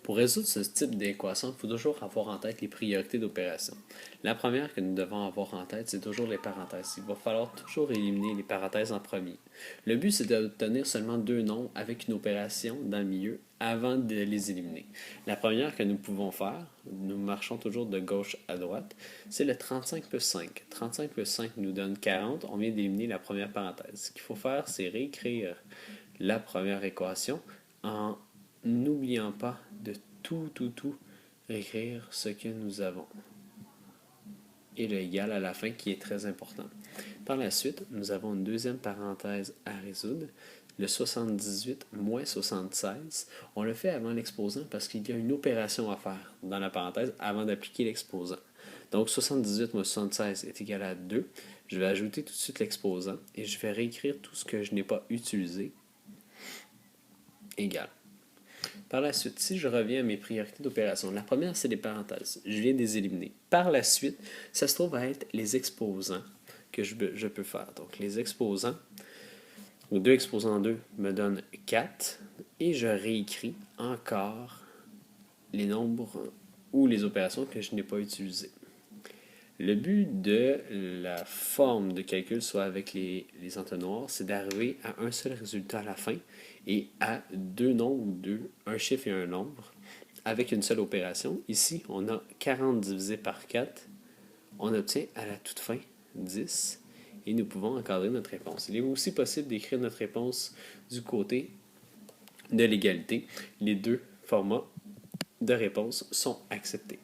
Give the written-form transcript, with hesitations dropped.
Pour résoudre ce type d'équation, il faut toujours avoir en tête les priorités d'opération. La première que nous devons avoir en tête, c'est toujours les parenthèses. Il va falloir toujours éliminer les parenthèses en premier. Le but, c'est d'obtenir seulement deux nombres avec une opération dans le milieu avant de les éliminer. La première que nous pouvons faire, nous marchons toujours de gauche à droite, c'est le 35 plus 5. 35 plus 5 nous donne 40, on vient d'éliminer la première parenthèse. Ce qu'il faut faire, c'est réécrire la première équation en n'oubliant pas de tout écrire ce que nous avons. Et le égal à la fin qui est très important. Par la suite, nous avons une deuxième parenthèse à résoudre. Le 78 moins 76, on le fait avant l'exposant parce qu'il y a une opération à faire dans la parenthèse avant d'appliquer l'exposant. Donc 78 moins 76 est égal à 2. Je vais ajouter tout de suite l'exposant et je vais réécrire tout ce que je n'ai pas utilisé égal. Par la suite, si je reviens à mes priorités d'opération, la première, c'est les parenthèses. Je viens de les éliminer. Par la suite, ça se trouve à être les exposants que je peux faire. Donc, les exposants, ou 2 exposants 2 me donnent 4, et je réécris encore les nombres ou les opérations que je n'ai pas utilisées. Le but de la forme de calcul, soit avec les entonnoirs, c'est d'arriver à un seul résultat à la fin et à deux nombres, un chiffre et un nombre, avec une seule opération. Ici, on a 40 divisé par 4. On obtient à la toute fin 10 et nous pouvons encadrer notre réponse. Il est aussi possible d'écrire notre réponse du côté de l'égalité. Les deux formats de réponse sont acceptés.